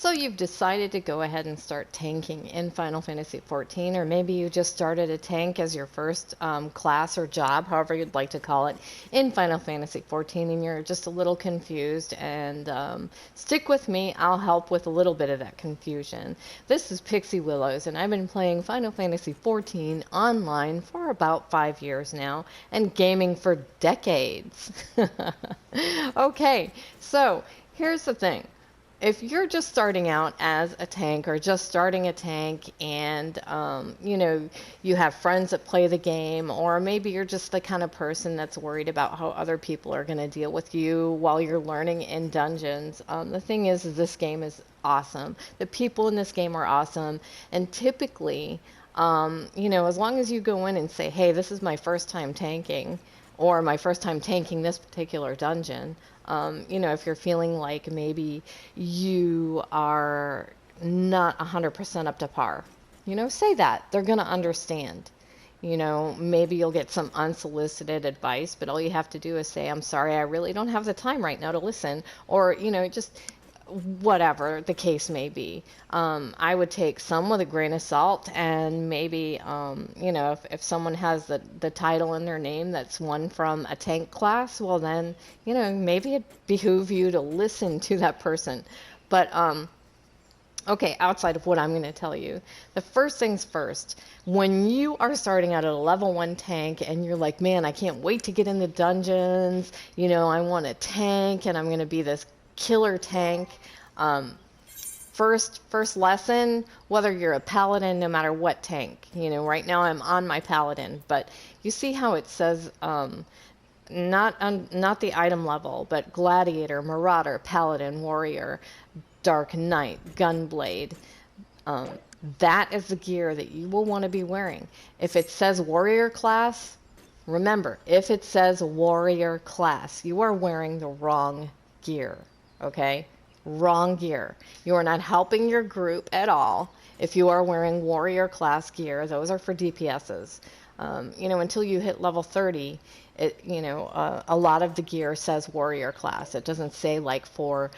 So you've decided to go ahead and start tanking in Final Fantasy XIV, or maybe you just started a tank as your first class or job, however you'd like to call it, in Final Fantasy XIV, and you're just a little confused. And stick with me, I'll help with a little bit of that confusion. This is Pixie Willows, and I've been playing Final Fantasy XIV online for about 5 years now, and gaming for decades. Okay, so here's the thing. If you're just starting out as a tank or just starting a tank and you have friends that play the game, or maybe you're just the kind of person that's worried about how other people are going to deal with you while you're learning in dungeons, the thing is this game is awesome. The people in this game are awesome, and typically as long as you go in and say, hey, this is my first time tanking, or my first time tanking this particular dungeon, if you're feeling like maybe you are not 100% up to par, say that. They're going to understand. Maybe you'll get some unsolicited advice, but all you have to do is say, I'm sorry, I really don't have the time right now to listen, or, just whatever the case may be. I would take some with a grain of salt, and maybe, if someone has the title in their name that's one from a tank class, well then, maybe it behoove you to listen to that person. But, okay, outside of what I'm going to tell you, the first things first, when you are starting out at a level 1 tank and you're like, man, I can't wait to get in the dungeons, I want a tank and I'm going to be this killer tank. First lesson, whether you're a paladin, no matter what tank, right now I'm on my paladin, but you see how it says, not the item level, but gladiator, marauder, paladin, warrior, dark knight, gunblade. That is the gear that you will want to be wearing. If it says warrior class, remember, if it says warrior class, you are wearing the wrong gear. Okay? Wrong gear. You are not helping your group at all if you are wearing warrior class gear. Those are for DPSs. Until you hit level 30, a lot of the gear says warrior class. It doesn't say like for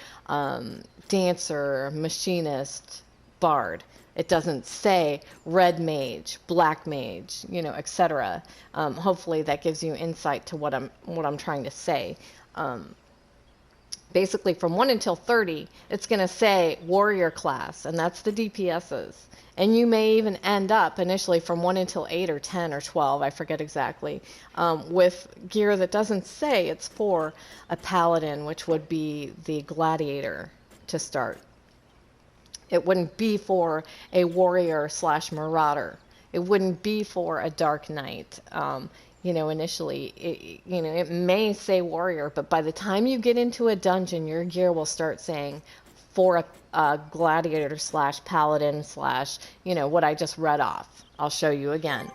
dancer, machinist, bard. It doesn't say red mage, black mage, etc. Hopefully that gives you insight to what I'm trying to say. Basically from 1 until 30, it's going to say warrior class, and that's the DPSs. And you may even end up initially from 1 until 8 or 10 or 12, I forget exactly, with gear that doesn't say it's for a paladin, which would be the gladiator to start. It wouldn't be for a warrior / marauder. It wouldn't be for a dark knight. Initially, it may say warrior, but by the time you get into a dungeon, your gear will start saying for a gladiator / paladin / what I just read off. I'll show you again.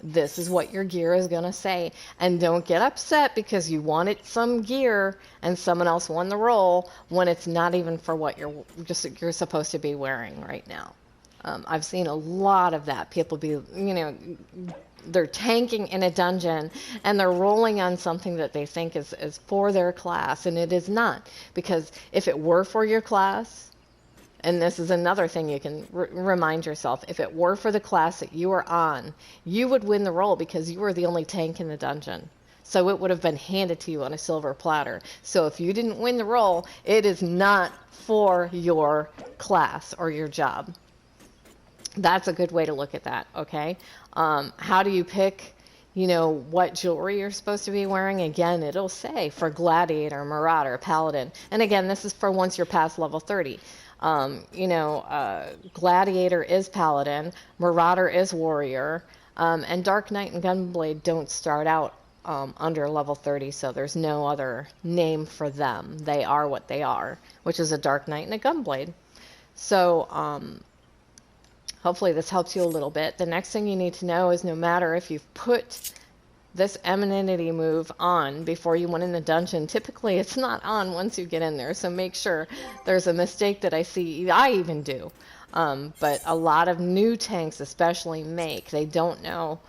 This is what your gear is going to say. And don't get upset because you wanted some gear and someone else won the role when it's not even for what you're supposed to be wearing right now. I've seen a lot of that. People be, they're tanking in a dungeon and they're rolling on something that they think is for their class, and it is not. Because if it were for your class, and this is another thing you can remind yourself, if it were for the class that you are on, you would win the role because you were the only tank in the dungeon. So it would have been handed to you on a silver platter. So if you didn't win the role, it is not for your class or your job. That's a good way to look at that, okay? How do you pick, what jewelry you're supposed to be wearing? Again, it'll say for gladiator, marauder, paladin. And again, this is for once you're past level 30. Gladiator is paladin, marauder is warrior, and dark knight and gunblade don't start out under level 30, so there's no other name for them. They are what they are, which is a dark knight and a gunblade. So, hopefully this helps you a little bit. The next thing you need to know is no matter if you've put this emininity move on before you went in the dungeon, typically it's not on once you get in there. So make sure. There's a mistake that I see, I even do. But a lot of new tanks especially make. They don't know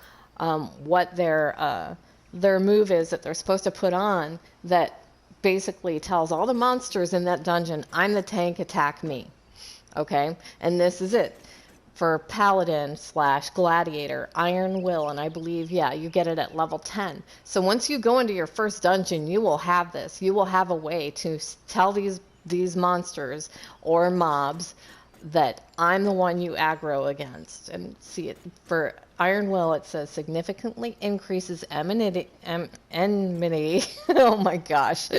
what their move is that they're supposed to put on that basically tells all the monsters in that dungeon, I'm the tank, attack me. Okay, and this is it. For Paladin / Gladiator, Iron Will, and I believe, yeah, you get it at level 10. So once you go into your first dungeon, you will have this. You will have a way to tell these monsters or mobs that I'm the one you aggro against. And see it for Iron Will, it says significantly increases enmity. Oh my gosh.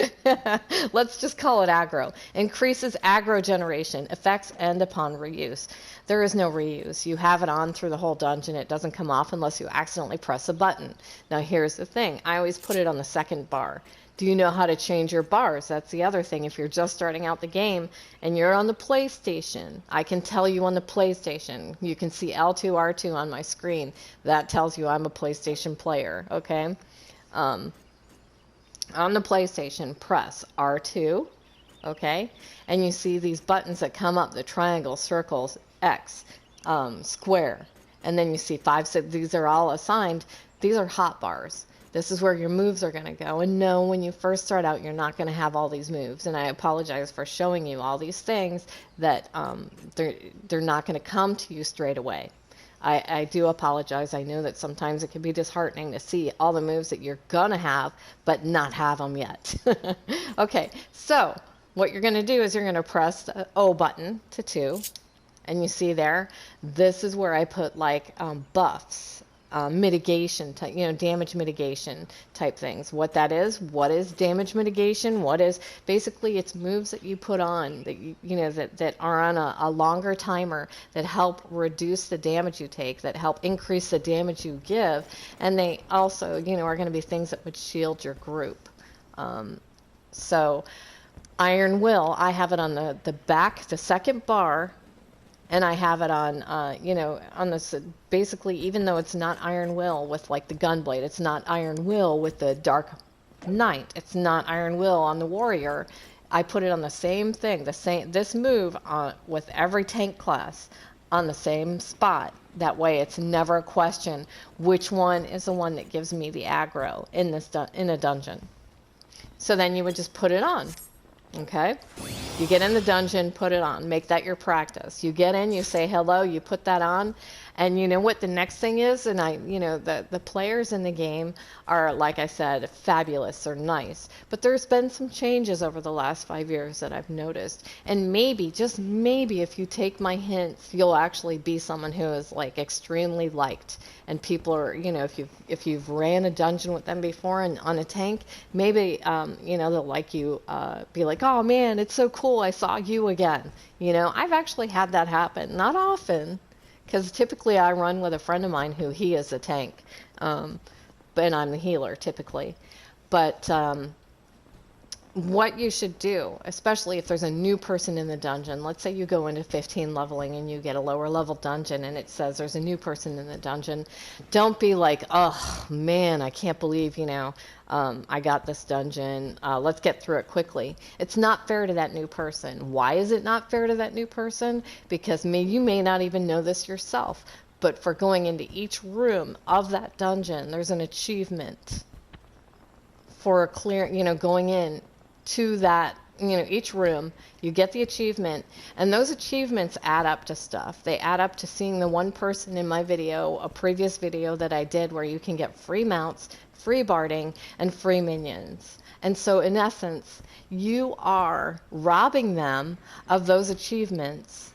Let's just call it aggro. Increases aggro generation. Effects end upon reuse. There is no reuse. You have it on through the whole dungeon. It doesn't come off unless you accidentally press a button. Now here's the thing. I always put it on the second bar. Do you know how to change your bars? That's the other thing. If you're just starting out the game and you're on the PlayStation, I can tell you on the PlayStation. You can see L2, R2 on my screen. That tells you I'm a PlayStation player, okay? On the PlayStation, press R2, okay? And you see these buttons that come up, the triangle, circles, X, square. And then you see 5, 6, these are all assigned. These are hot bars. This is where your moves are going to go. And no, when you first start out, you're not going to have all these moves. And I apologize for showing you all these things that they're not going to come to you straight away. I do apologize. I know that sometimes it can be disheartening to see all the moves that you're going to have, but not have them yet. Okay, so what you're going to do is you're going to press the O button to 2. And you see there, this is where I put like buffs. Mitigation type, damage mitigation type things. What that is, what is damage mitigation? What is basically it's moves that you put on that that are on a longer timer that help reduce the damage you take, that help increase the damage you give, and they also are going to be things that would shield your group. So Iron Will, I have it on the back, the second bar. And I have it on, on this, basically, even though it's not Iron Will with like the Gunblade, it's not Iron Will with the Dark Knight, it's not Iron Will on the Warrior, I put it on the same thing, this move with every tank class on the same spot. That way it's never a question which one is the one that gives me the aggro in a dungeon. So then you would just put it on. Okay, you get in the dungeon, put it on, make that your practice. You get in, you say hello, you put that on, and you know what the next thing is? And the players in the game are, like I said, fabulous or nice. But there's been some changes over the last 5 years that I've noticed. And maybe, just maybe, if you take my hints, you'll actually be someone who is like extremely liked. And people are, if you've ran a dungeon with them before and on a tank, maybe, they'll like you, be like, oh man, it's so cool, I saw you again. I've actually had that happen. Not often, because typically I run with a friend of mine who he is a tank, and I'm the healer typically. But what you should do, especially if there's a new person in the dungeon, let's say you go into 15 leveling and you get a lower level dungeon and it says there's a new person in the dungeon, don't be like, oh man, I can't believe, I got this dungeon, let's get through it quickly. It's not fair to that new person. Why is it not fair to that new person? Because you may not even know this yourself, but for going into each room of that dungeon, there's an achievement for going in to that, each room, you get the achievement, and those achievements add up to stuff. They add up to seeing the one person in my video, a previous video that I did, where you can get free mounts, free barding, and free minions. And so in essence, you are robbing them of those achievements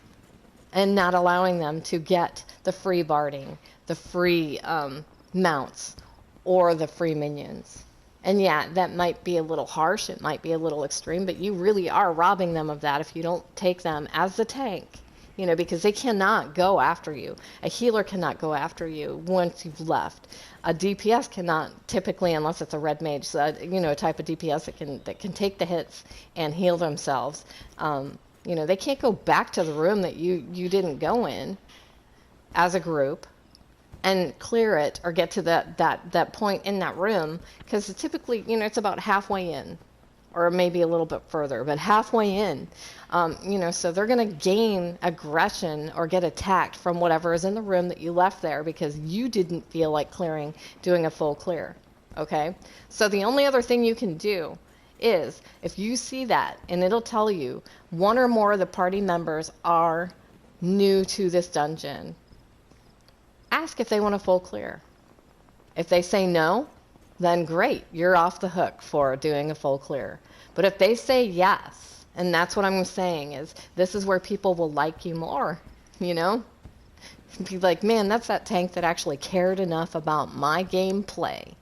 and not allowing them to get the free barding, the free mounts, or the free minions. And yeah, that might be a little harsh, it might be a little extreme, but you really are robbing them of that if you don't take them as the tank, because they cannot go after you. A healer cannot go after you once you've left. A DPS cannot typically, unless it's a red mage, so, a type of DPS that can take the hits and heal themselves. They can't go back to the room that you didn't go in as a group and clear it or get to that point in that room, because typically, it's about halfway in, or maybe a little bit further, but halfway in, so they're going to gain aggression or get attacked from whatever is in the room that you left there because you didn't feel like doing a full clear, okay? So the only other thing you can do is if you see that and it'll tell you one or more of the party members are new to this dungeon, ask if they want a full clear. If they say no, then great, you're off the hook for doing a full clear. But if they say yes, and that's what I'm saying, is this is where people will like you more, you know? Be like, man, that's that tank that actually cared enough about my gameplay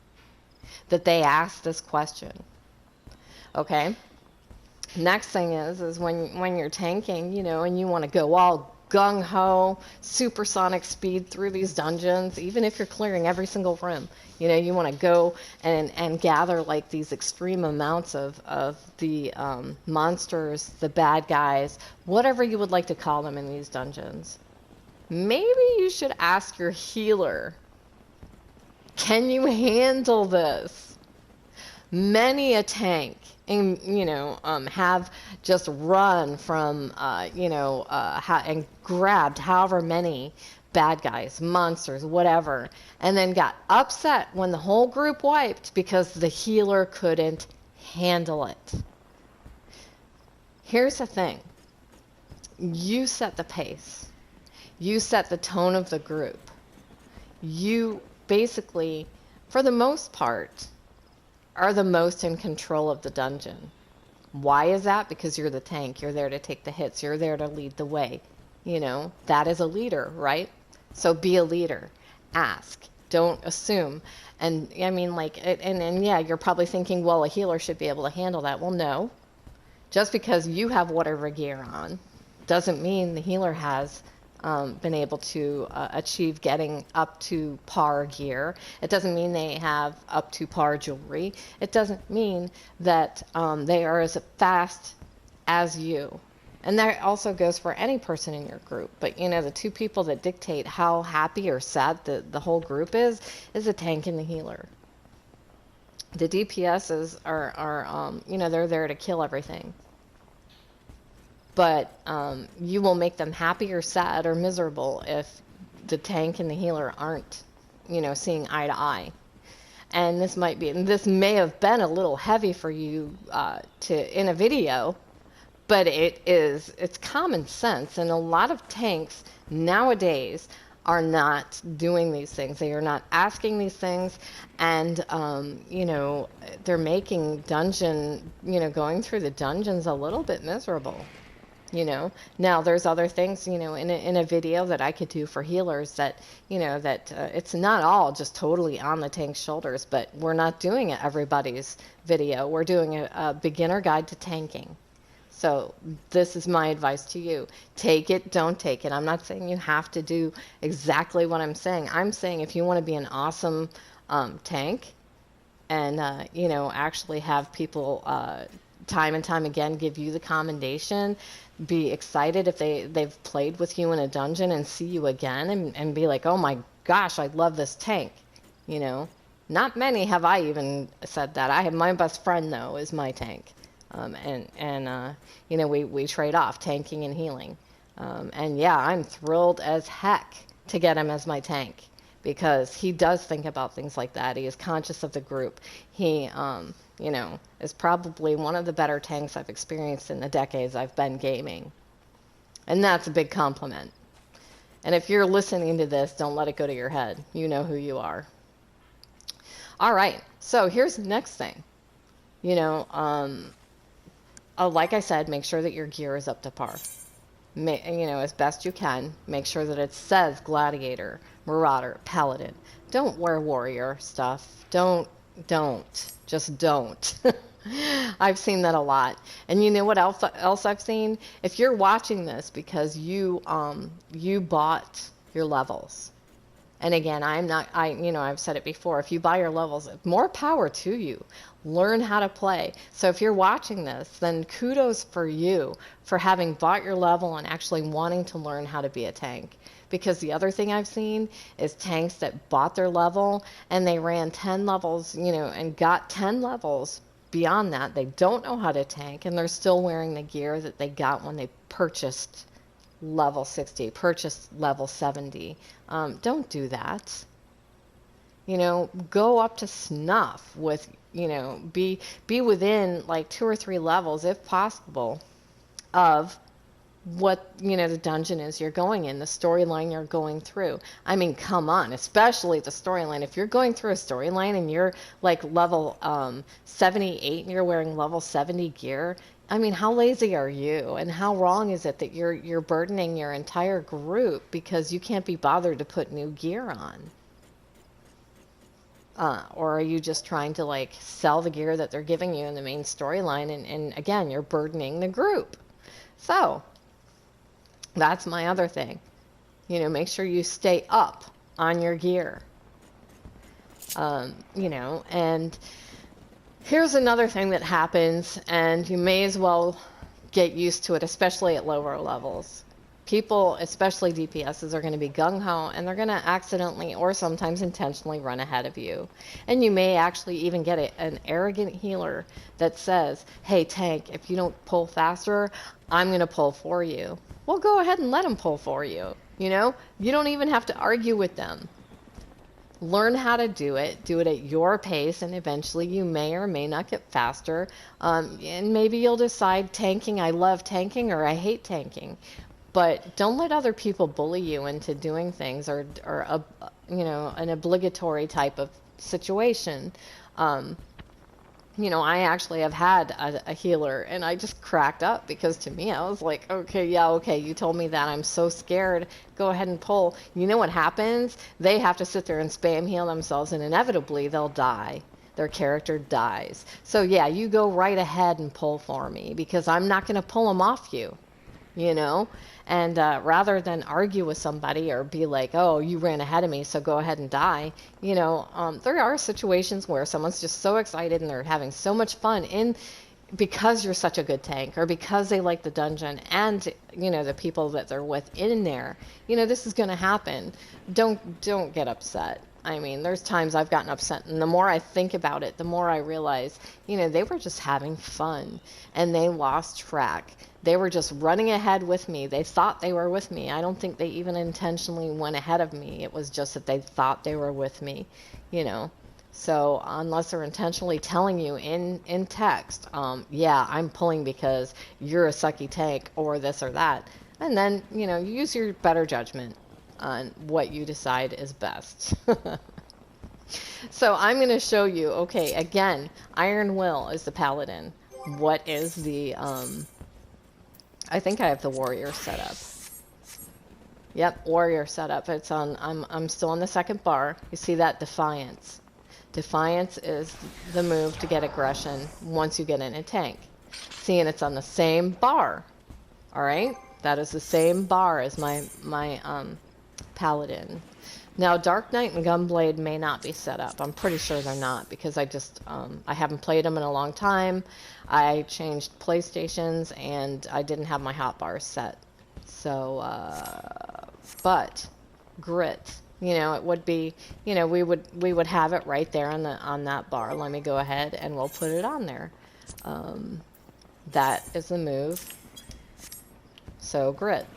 that they asked this question. Okay? Next thing is when you're tanking, you know, and you want to go all gung-ho, supersonic speed through these dungeons, even if you're clearing every single room, you know, you want to go and gather like these extreme amounts of the monsters, the bad guys, whatever you would like to call them in these dungeons. Maybe you should ask your healer, can you handle this? Many a tank, and have just run from, and grabbed however many bad guys, monsters, whatever, and then got upset when the whole group wiped because the healer couldn't handle it. Here's the thing. You set the pace. You set the tone of the group. You basically, for the most part, are the most in control of the dungeon. Why is that? Because you're the tank. You're there to take the hits. You're there to lead the way. You know, that is a leader, right? So be a leader. Ask. Don't assume. And I mean, like, and yeah, you're probably thinking, well, a healer should be able to handle that. Well, no. Just because you have whatever gear on doesn't mean the healer has been able to achieve getting up to par gear. It doesn't mean they have up to par jewelry. It doesn't mean that they are as fast as you. And that also goes for any person in your group. But, you know, the two people that dictate how happy or sad the whole group is the tank and the healer. The DPSs are they're there to kill everything. But you will make them happy or sad or miserable if the tank and the healer aren't, seeing eye to eye. And this may have been a little heavy for you in a video, but it's common sense. And a lot of tanks nowadays are not doing these things. They are not asking these things. And, they're making going through the dungeons a little bit miserable. Now there's other things, in a video that I could do for healers that, it's not all just totally on the tank's shoulders, but we're not doing it everybody's video. We're doing a beginner guide to tanking. So this is my advice to you. Take it, don't take it. I'm not saying you have to do exactly what I'm saying. I'm saying if you want to be an awesome tank and, actually have people time and time again give you the commendation, be excited if they've played with you in a dungeon and see you again and be like, oh my gosh, I love this tank. Not many have I even said that. I have my best friend though is my tank. We trade off tanking and healing. And yeah, I'm thrilled as heck to get him as my tank because he does think about things like that. He is conscious of the group. He is probably one of the better tanks I've experienced in the decades I've been gaming. And that's a big compliment. And if you're listening to this, don't let it go to your head. You know who you are. All right, so here's the next thing. Like I said, make sure that your gear is up to par. As best you can, make sure that it says Gladiator, Marauder, Paladin. Don't wear Warrior stuff. Just don't. I've seen that a lot. And you know what else I've seen? If you're watching this because you bought your levels. And again, I've said it before, if you buy your levels, more power to you. Learn how to play. So if you're watching this, then kudos for you for having bought your level and actually wanting to learn how to be a tank. Because the other thing I've seen is tanks that bought their level and they ran 10 levels, and got 10 levels beyond that. They don't know how to tank and they're still wearing the gear that they got when they purchased level 60, purchased level 70. Don't do that. Go up to snuff with you know, be within like 2 or 3 levels, if possible, of what, you know, the dungeon is you're going in, the storyline you're going through. I mean, come on, especially the storyline. If you're going through a storyline and you're like level 78 and you're wearing level 70 gear, I mean, how lazy are you? And how wrong is it that you're burdening your entire group because you can't be bothered to put new gear on? Or are you just trying to like sell the gear that they're giving you in the main storyline, and again, you're burdening the group. So that's my other thing. You know, make sure you stay up on your gear. You know, and here's another thing that happens, and you may as well get used to it, especially at lower levels. People, especially DPSs, are going to be gung-ho, and they're going to accidentally or sometimes intentionally run ahead of you. And you may actually even get an arrogant healer that says, hey, tank, if you don't pull faster, I'm going to pull for you. Well, go ahead and let them pull for you. You know, you don't even have to argue with them. Learn how to do it at your pace, and eventually you may or may not get faster. And maybe you'll decide tanking, I love tanking, or I hate tanking. But don't let other people bully you into doing things, or you know, an obligatory type of situation. You know, I actually have had a healer, and I just cracked up because to me, I was like, okay, yeah, okay, you told me that. I'm so scared. Go ahead and pull. You know what happens? They have to sit there and spam heal themselves, and inevitably they'll die. Their character dies. So yeah, you go right ahead and pull for me because I'm not going to pull them off you. You know, and rather than argue with somebody or be like, oh, you ran ahead of me, so go ahead and die, you know, there are situations where someone's just so excited and they're having so much fun because you're such a good tank, or because they like the dungeon and, you know, the people that they're with in there. You know, this is going to happen. Don't get upset. I mean, there's times I've gotten upset, and the more I think about it, the more I realize, you know, they were just having fun, and they lost track. They were just running ahead with me. They thought they were with me. I don't think they even intentionally went ahead of me. It was just that they thought they were with me, you know. So unless they're intentionally telling you in text, yeah, I'm pulling because you're a sucky tank or this or that, and then, you know, you use your better judgment on what you decide is best. So I'm going to show you, okay, again, Iron Will is the paladin. What is the, I think I have the warrior set up. Yep, warrior set up. It's on, I'm still on the second bar. You see that? Defiance. Defiance is the move to get aggression once you get in a tank. See, and it's on the same bar. All right? That is the same bar as my paladin. Now, Dark Knight and Gunblade may not be set up. I'm pretty sure they're not because I just, I haven't played them in a long time. I changed PlayStations and I didn't have my hotbars set. So, but Grit, you know, it would be, you know, we would have it right there on that bar. Let me go ahead and we'll put it on there. That is the move. So Grit.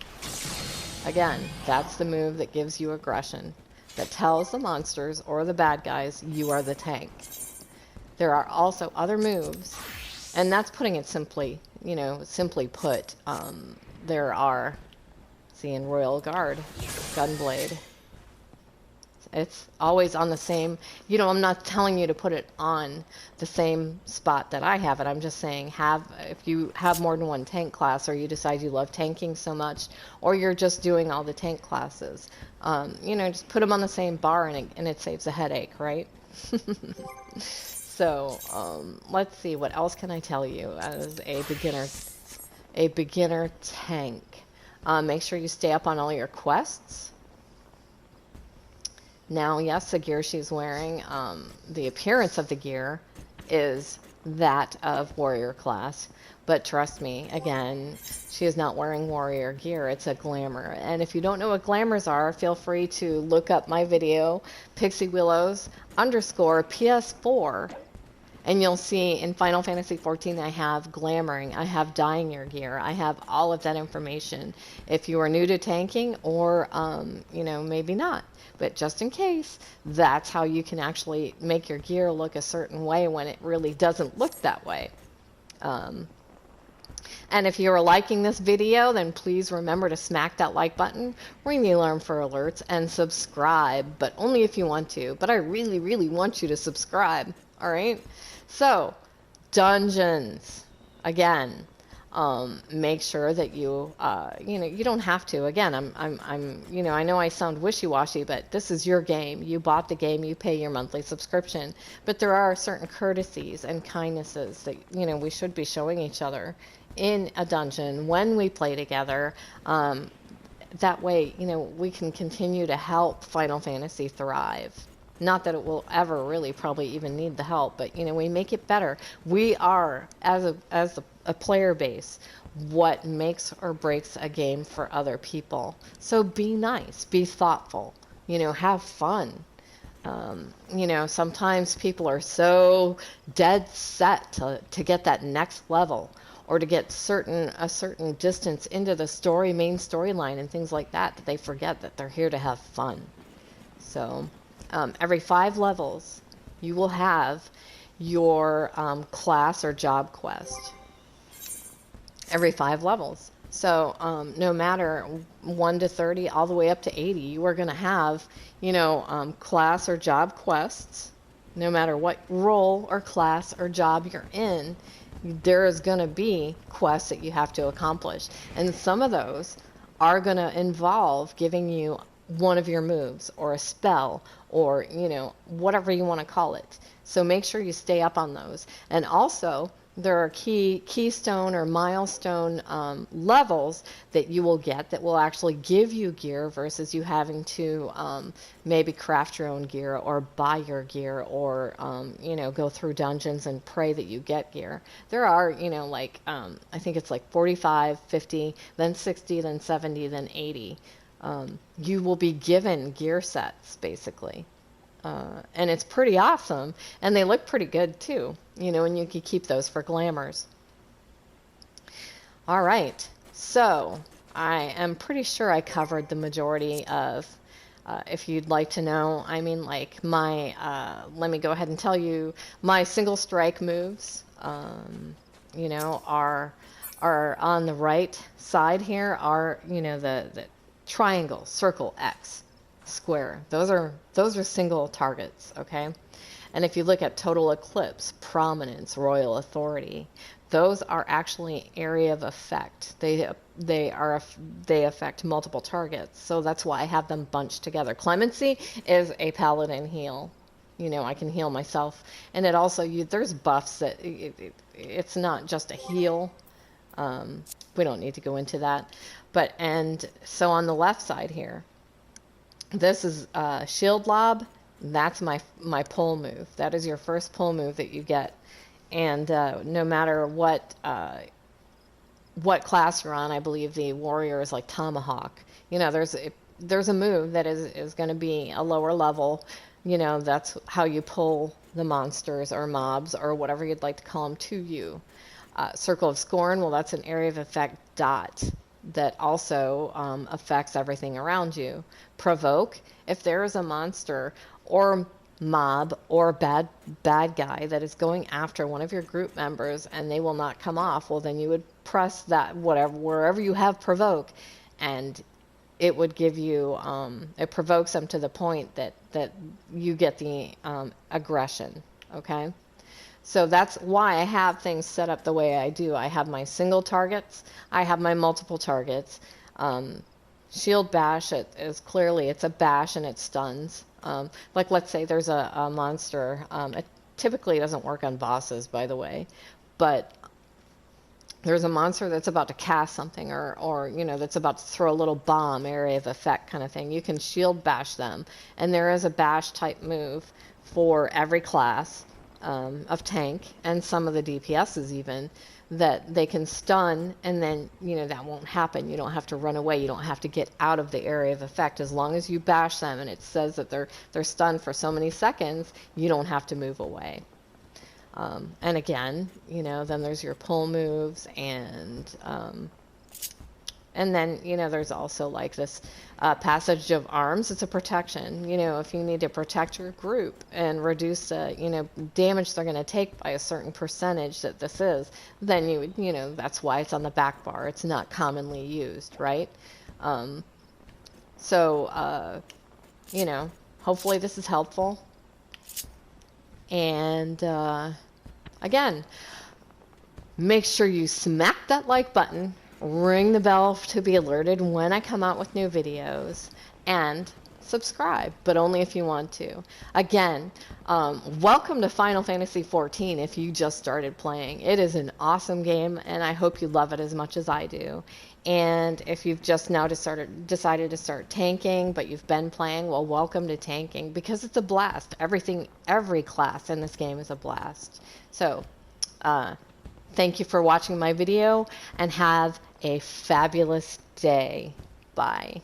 Again, that's the move that gives you aggression, that tells the monsters or the bad guys you are the tank. There are also other moves, and that's putting it simply, you know, simply put. There are, see, in Royal Guard, Gunblade. It's always on the same, you know, I'm not telling you to put it on the same spot that I have it. I'm just saying if you have more than one tank class, or you decide you love tanking so much, or you're just doing all the tank classes, you know, just put them on the same bar and it saves a headache, right? So, let's see, what else can I tell you as a beginner tank? Make sure you stay up on all your quests. Now, yes, the gear she's wearing, the appearance of the gear is that of warrior class. But trust me, again, she is not wearing warrior gear. It's a glamour. And if you don't know what glamours are, feel free to look up my video, PixieWillows_PS4, And you'll see in Final Fantasy XIV, I have glamoring, I have dyeing your gear, I have all of that information. If you are new to tanking, or maybe not, but just in case, that's how you can actually make your gear look a certain way when it really doesn't look that way. And if you're liking this video, then please remember to smack that like button, ring the alarm for alerts, and subscribe, but only if you want to. But I really, really want you to subscribe, all right? So, dungeons, again, make sure that you don't have to. Again, I know I sound wishy-washy, but this is your game. You bought the game, you pay your monthly subscription. But there are certain courtesies and kindnesses that, we should be showing each other in a dungeon when we play together. That way, we can continue to help Final Fantasy thrive. Not that it will ever really probably even need the help, but we make it better. We are, as a player base, what makes or breaks a game for other people. So be nice, be thoughtful, have fun. Sometimes people are so dead set to get that next level, or to get a certain distance into the main storyline and things like that they forget that they're here to have fun. So every 5 levels, you will have your class or job quest. Every 5 levels. So no matter 1 to 30, all the way up to 80, you are going to have, class or job quests. No matter what role or class or job you're in, there is going to be quests that you have to accomplish. And some of those are going to involve giving you one of your moves, or a spell, or whatever you want to call it. So make sure you stay up on those. And also, there are keystone or milestone levels that you will get that will actually give you gear, versus you having to maybe craft your own gear, or buy your gear, or go through dungeons and pray that you get gear. There are I think it's like 45, 50, then 60, then 70, then 80. You will be given gear sets, basically. And it's pretty awesome, and they look pretty good too, and you can keep those for glamours. All right, so I am pretty sure I covered the majority of, if you'd like to know, my, let me go ahead and tell you, my single strike moves, are on the right side here, are, the triangle, circle, X, square. Those are single targets, okay? And if you look at total eclipse, prominence, royal authority, those are actually area of effect. They affect multiple targets. So that's why I have them bunched together. Clemency is a paladin heal. I can heal myself, and it also there's buffs that it's not just a heal. We don't need to go into that. And so on the left side here, this is shield lob. That's my pull move. That is your first pull move that you get. And no matter what class you're on, I believe the warrior is like tomahawk. There's a move that is going to be a lower level. That's how you pull the monsters or mobs or whatever you'd like to call them to you. Circle of Scorn, well, that's an area of effect dot that also affects everything around you. Provoke, if there is a monster or mob or bad guy that is going after one of your group members and they will not come off, well, then you would press that wherever you have provoke, and it would give you it provokes them to the point that you get the aggression. Okay. So that's why I have things set up the way I do. I have my single targets. I have my multiple targets. Shield bash, it's a bash and it stuns. Like let's say there's a monster. It typically doesn't work on bosses, by the way. But there's a monster that's about to cast something or that's about to throw a little bomb, area of effect kind of thing. You can shield bash them. And there is a bash type move for every class. Of tank and some of the DPSs even, that they can stun, and then that won't happen. You don't have to run away. You don't have to get out of the area of effect. As long as you bash them and it says that they're stunned for so many seconds, you don't have to move away. And again, you know, then there's your pull moves, and then, you know, there's also like this passage of arms. It's a protection. You know, if you need to protect your group and reduce the, you know, damage they're going to take by a certain percentage that this is, then you would, you know, that's why it's on the back bar. It's not commonly used, right? Um, you know, hopefully this is helpful. And again, make sure you smack that like button, ring the bell to be alerted when I come out with new videos, and subscribe, but only if you want to. Again, welcome to Final Fantasy XIV if you just started playing. It is an awesome game, and I hope you love it as much as I do. And if you've just now decided to start tanking, but you've been playing, well, welcome to tanking, because it's a blast. Every class in this game is a blast. So, thank you for watching my video, and have a fabulous day. Bye.